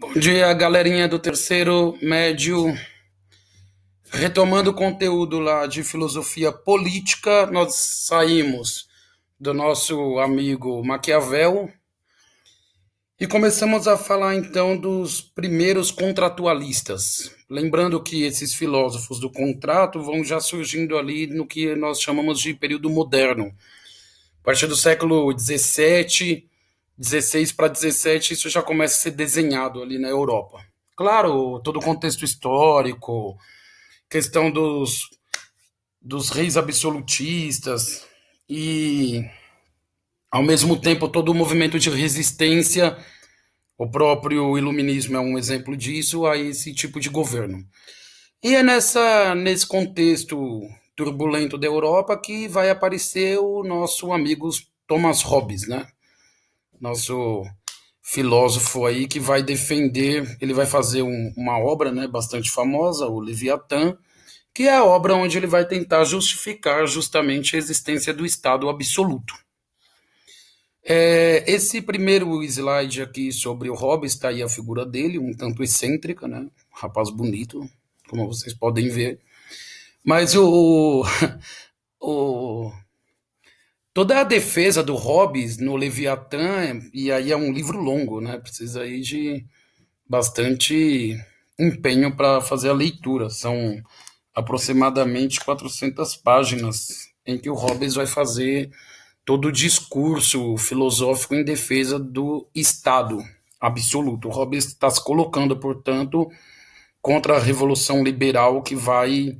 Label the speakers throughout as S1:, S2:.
S1: Bom dia, galerinha do terceiro médio. Retomando o conteúdo lá de filosofia política, nós saímos do nosso amigo Maquiavel e começamos a falar então dos primeiros contratualistas. Lembrando que esses filósofos do contrato vão já surgindo ali no que nós chamamos de período moderno. A partir do século XVII, 16 para 17, isso já começa a ser desenhado ali na Europa. Claro, todo o contexto histórico, questão dos reis absolutistas e, ao mesmo tempo, todo o movimento de resistência, o próprio iluminismo é um exemplo disso, a esse tipo de governo. E é nesse contexto turbulento da Europa que vai aparecer o nosso amigo Thomas Hobbes, né? Nosso filósofo aí que vai defender, ele vai fazer uma obra, né, bastante famosa, o Leviatã, que é a obra onde ele vai tentar justificar justamente a existência do Estado absoluto. Esse primeiro slide aqui sobre o Hobbes, está aí a figura dele, um tanto excêntrica, né, um rapaz bonito, como vocês podem ver, mas o toda a defesa do Hobbes no Leviatã, e aí é um livro longo, né? Precisa aí de bastante empenho para fazer a leitura. São aproximadamente 400 páginas em que o Hobbes vai fazer todo o discurso filosófico em defesa do Estado absoluto. O Hobbes está se colocando, portanto, contra a Revolução Liberal que vai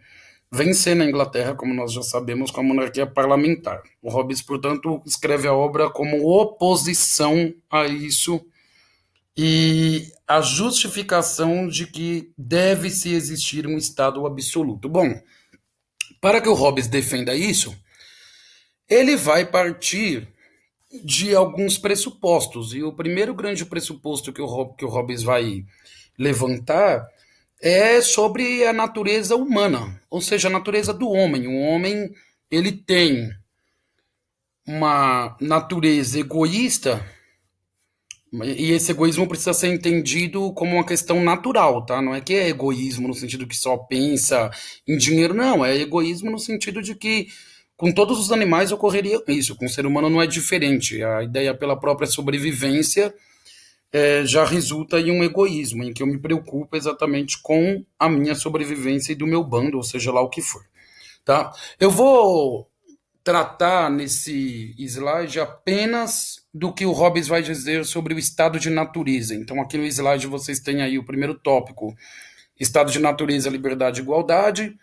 S1: vencer na Inglaterra, como nós já sabemos, com a monarquia parlamentar. O Hobbes, portanto, escreve a obra como oposição a isso e a justificação de que deve-se existir um Estado absoluto. Bom, para que o Hobbes defenda isso, ele vai partir de alguns pressupostos. E o primeiro grande pressuposto que o Hobbes vai levantar é sobre a natureza humana, ou seja, a natureza do homem. O homem, ele tem uma natureza egoísta, e esse egoísmo precisa ser entendido como uma questão natural, tá? Não é que é egoísmo no sentido que só pensa em dinheiro, não. É egoísmo no sentido de que com todos os animais ocorreria isso, com o ser humano não é diferente. A ideia pela própria sobrevivência já resulta em um egoísmo, em que eu me preocupo exatamente com a minha sobrevivência e do meu bando, ou seja lá o que for. Tá? Eu vou tratar nesse slide apenas do que o Hobbes vai dizer sobre o estado de natureza. Então, aqui no slide vocês têm aí o primeiro tópico, estado de natureza, liberdade e igualdade,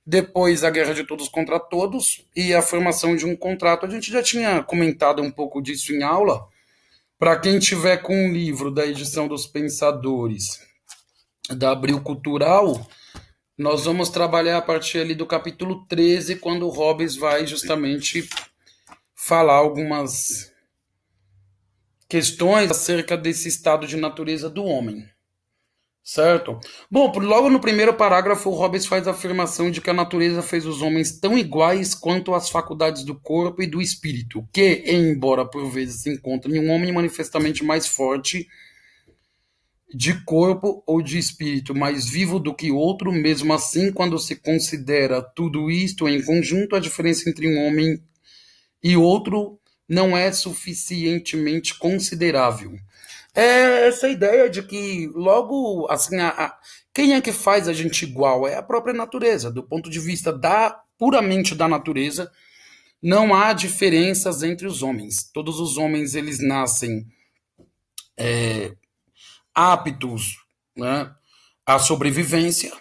S1: depois a guerra de todos contra todos e a formação de um contrato. A gente já tinha comentado um pouco disso em aula. Para quem tiver com um livro da edição dos Pensadores da Abril Cultural, nós vamos trabalhar a partir ali do capítulo 13, quando o Hobbes vai justamente falar algumas questões acerca desse estado de natureza do homem. Certo? Bom, logo no primeiro parágrafo, o Hobbes faz a afirmação de que a natureza fez os homens tão iguais quanto as faculdades do corpo e do espírito, que, embora por vezes se encontre em um homem manifestamente mais forte de corpo ou de espírito, mais vivo do que outro, mesmo assim, quando se considera tudo isto em conjunto, a diferença entre um homem e outro não é suficientemente considerável. É essa ideia de que logo, assim, quem é que faz a gente igual? É a própria natureza. Do ponto de vista puramente da natureza, não há diferenças entre os homens. Todos os homens, eles nascem aptos, né, à sobrevivência.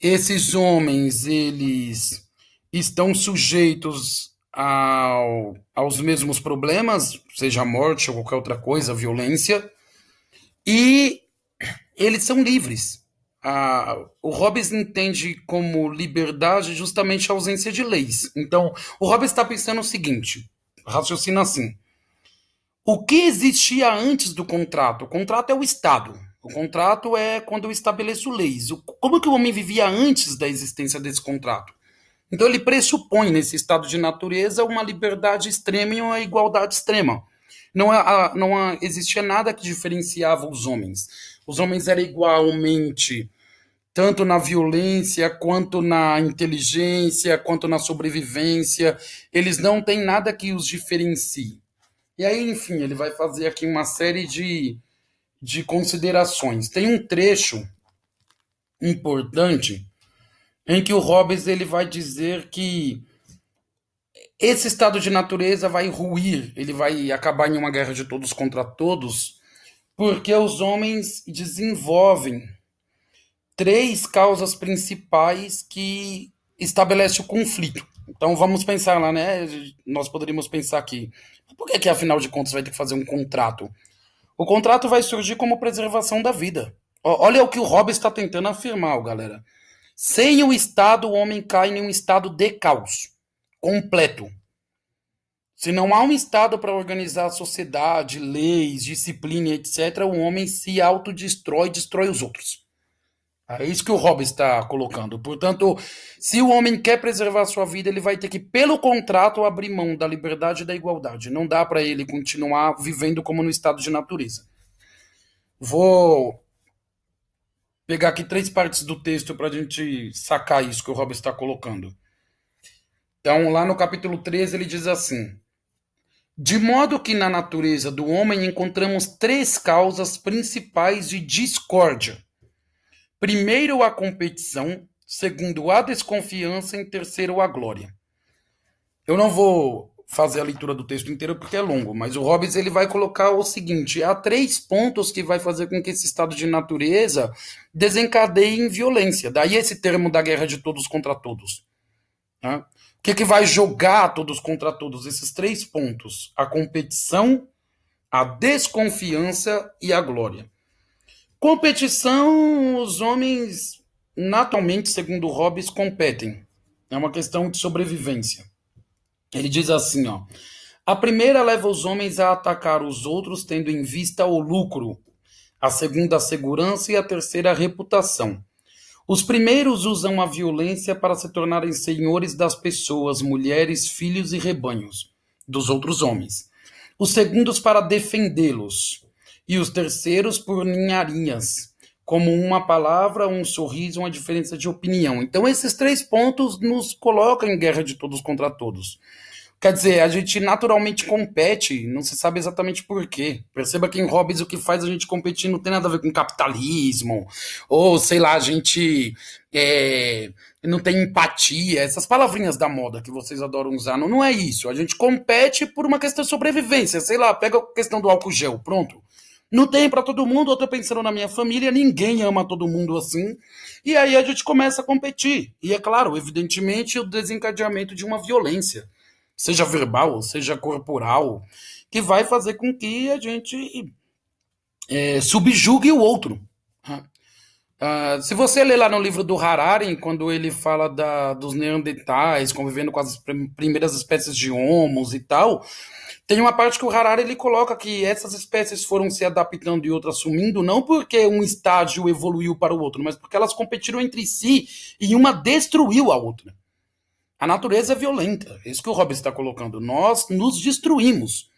S1: Esses homens, eles estão sujeitos aos mesmos problemas, seja a morte ou qualquer outra coisa, violência, e eles são livres. O Hobbes entende como liberdade justamente a ausência de leis. Então, o Hobbes está pensando o seguinte, raciocina assim, o que existia antes do contrato? O contrato é o Estado. O contrato é quando eu estabeleço leis. Como que o homem vivia antes da existência desse contrato? Então ele pressupõe nesse estado de natureza uma liberdade extrema e uma igualdade extrema. Não existia nada que diferenciava os homens. os homens eram igualmente, tanto na violência, quanto na inteligência, quanto na sobrevivência, eles não têm nada que os diferencie. E aí, enfim, ele vai fazer aqui uma série de considerações. Tem um trecho importante em que o Hobbes ele vai dizer que esse estado de natureza vai ruir, ele vai acabar em uma guerra de todos contra todos, porque os homens desenvolvem três causas principais que estabelecem o conflito. Então vamos pensar lá, né? Nós poderíamos pensar aqui, por que afinal de contas vai ter que fazer um contrato? O contrato vai surgir como preservação da vida. Olha o que o Hobbes está tentando afirmar, galera. Sem o Estado, o homem cai em um estado de caos completo. Se não há um Estado para organizar a sociedade, leis, disciplina, etc., o homem se autodestrói, destrói os outros. É isso que o Hobbes está colocando. Portanto, se o homem quer preservar a sua vida, ele vai ter que, pelo contrato, abrir mão da liberdade e da igualdade. Não dá para ele continuar vivendo como no estado de natureza. Vou pegar aqui três partes do texto para a gente sacar isso que o Hobbes está colocando. Então, lá no capítulo 13, ele diz assim: de modo que na natureza do homem encontramos três causas principais de discórdia. Primeiro, a competição. Segundo, a desconfiança. E terceiro, a glória. Eu não vou fazer a leitura do texto inteiro porque é longo, mas o Hobbes ele vai colocar o seguinte: há três pontos que vai fazer com que esse estado de natureza desencadeie em violência. Daí esse termo da guerra de todos contra todos. Né? O que vai jogar todos contra todos? Esses três pontos: a competição, a desconfiança e a glória. Competição, os homens naturalmente, segundo Hobbes, competem. É uma questão de sobrevivência. Ele diz assim, ó: a primeira leva os homens a atacar os outros, tendo em vista o lucro. A segunda, a segurança, e a terceira, a reputação. Os primeiros usam a violência para se tornarem senhores das pessoas, mulheres, filhos e rebanhos dos outros homens. Os segundos para defendê-los. E os terceiros por ninharinhas, como uma palavra, um sorriso, uma diferença de opinião. Então esses três pontos nos colocam em guerra de todos contra todos. Quer dizer, a gente naturalmente compete, não se sabe exatamente por quê. Perceba que em Hobbes o que faz a gente competir não tem nada a ver com capitalismo, ou sei lá, a gente não tem empatia, essas palavrinhas da moda que vocês adoram usar, não é isso. A gente compete por uma questão de sobrevivência, sei lá, pega a questão do álcool gel, pronto. Não tem para todo mundo, eu tô pensando na minha família, ninguém ama todo mundo assim. E aí a gente começa a competir. E é claro, evidentemente, o desencadeamento de uma violência, seja verbal, seja corporal, que vai fazer com que a gente subjugue o outro. Se você ler lá no livro do Harari, quando ele fala dos neandertais, convivendo com as primeiras espécies de homos e tal, tem uma parte que o Harari ele coloca que essas espécies foram se adaptando e outras sumindo, não porque um estágio evoluiu para o outro, mas porque elas competiram entre si e uma destruiu a outra. A natureza é violenta, é isso que o Hobbes está colocando. Nós nos destruímos.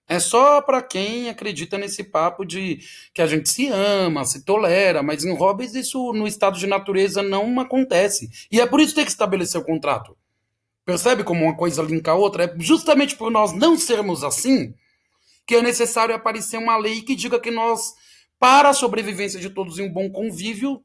S1: É só para quem acredita nesse papo de que a gente se ama, se tolera, mas em Hobbes isso no estado de natureza não acontece. E é por isso que tem que estabelecer o contrato. Percebe como uma coisa linka a outra? É justamente por nós não sermos assim que é necessário aparecer uma lei que diga que nós, para a sobrevivência de todos em um bom convívio,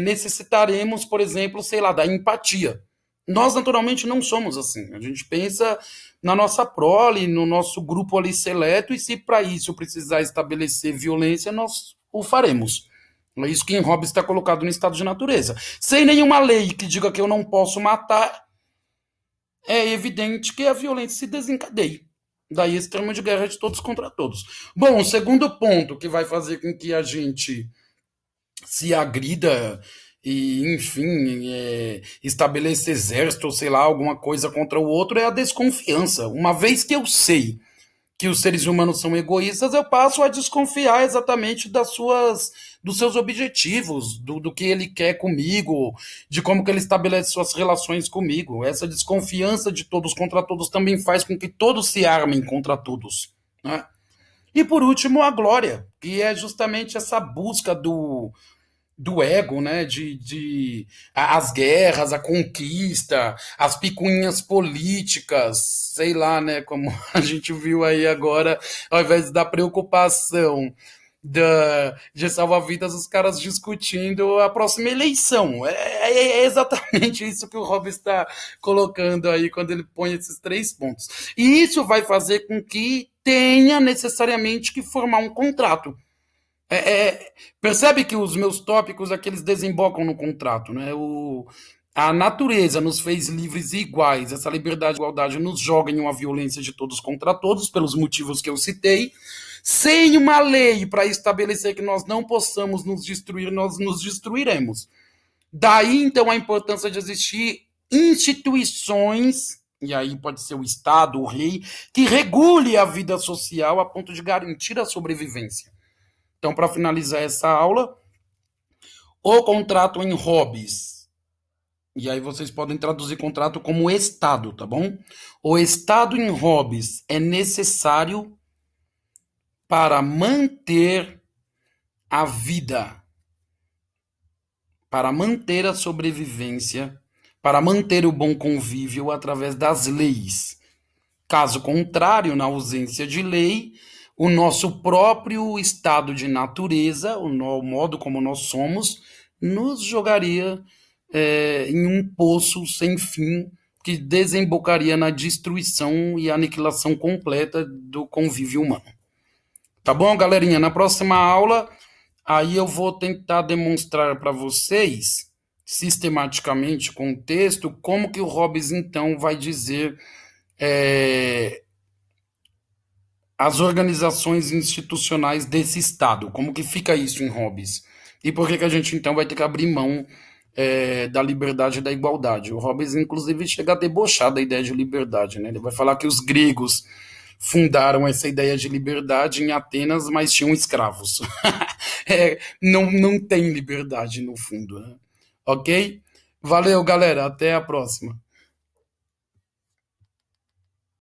S1: necessitaremos, por exemplo, sei lá, da empatia. Nós, naturalmente, não somos assim. A gente pensa na nossa prole, no nosso grupo ali seleto, e se para isso precisar estabelecer violência, nós o faremos. É isso que em Hobbes está colocado no estado de natureza. Sem nenhuma lei que diga que eu não posso matar, é evidente que a violência se desencadeie. Daí esse termo de guerra de todos contra todos. Bom, o segundo ponto que vai fazer com que a gente se agrida e, enfim, estabeleça exército, ou sei lá, alguma coisa contra o outro, é a desconfiança. Uma vez que eu sei que os seres humanos são egoístas, eu passo a desconfiar exatamente dos seus objetivos, do que ele quer comigo, de como que ele estabelece suas relações comigo. Essa desconfiança de todos contra todos também faz com que todos se armem contra todos, né? E por último, a glória, que é justamente essa busca do ego, né? As guerras, a conquista, as picuinhas políticas, sei lá, né? Como a gente viu aí agora, ao invés da preocupação de salvar vidas, os caras discutindo a próxima eleição. É exatamente isso que o Rob está colocando aí quando ele põe esses 3 pontos. E isso vai fazer com que tenha necessariamente que formar um contrato. Percebe que os meus tópicos aqui eles desembocam no contrato, né? A natureza nos fez livres e iguais. Essa liberdade e igualdade nos joga em uma violência de todos contra todos, pelos motivos que eu citei. Sem uma lei para estabelecer que nós não possamos nos destruir, nós nos destruiremos. Daí, então, a importância de existir instituições, e aí pode ser o Estado, o rei, que regule a vida social a ponto de garantir a sobrevivência. Então, para finalizar essa aula, o contrato em hobbies. E aí vocês podem traduzir contrato como Estado, tá bom? O Estado em hobbies é necessário para manter a vida, para manter a sobrevivência, para manter o bom convívio através das leis. Caso contrário, na ausência de lei, o nosso próprio estado de natureza, o modo como nós somos, nos jogaria em um poço sem fim que desembocaria na destruição e aniquilação completa do convívio humano. Tá bom, galerinha? Na próxima aula, aí eu vou tentar demonstrar para vocês, sistematicamente, com o texto, como que o Hobbes, então, vai dizer as organizações institucionais desse Estado. Como que fica isso em Hobbes? E por que a gente, então, vai ter que abrir mão da liberdade e da igualdade? O Hobbes, inclusive, chega a debochar da ideia de liberdade, né? Ele vai falar que os gregos fundaram essa ideia de liberdade em Atenas, mas tinham escravos. Não tem liberdade no fundo, né? Ok? Valeu, galera. Até a próxima.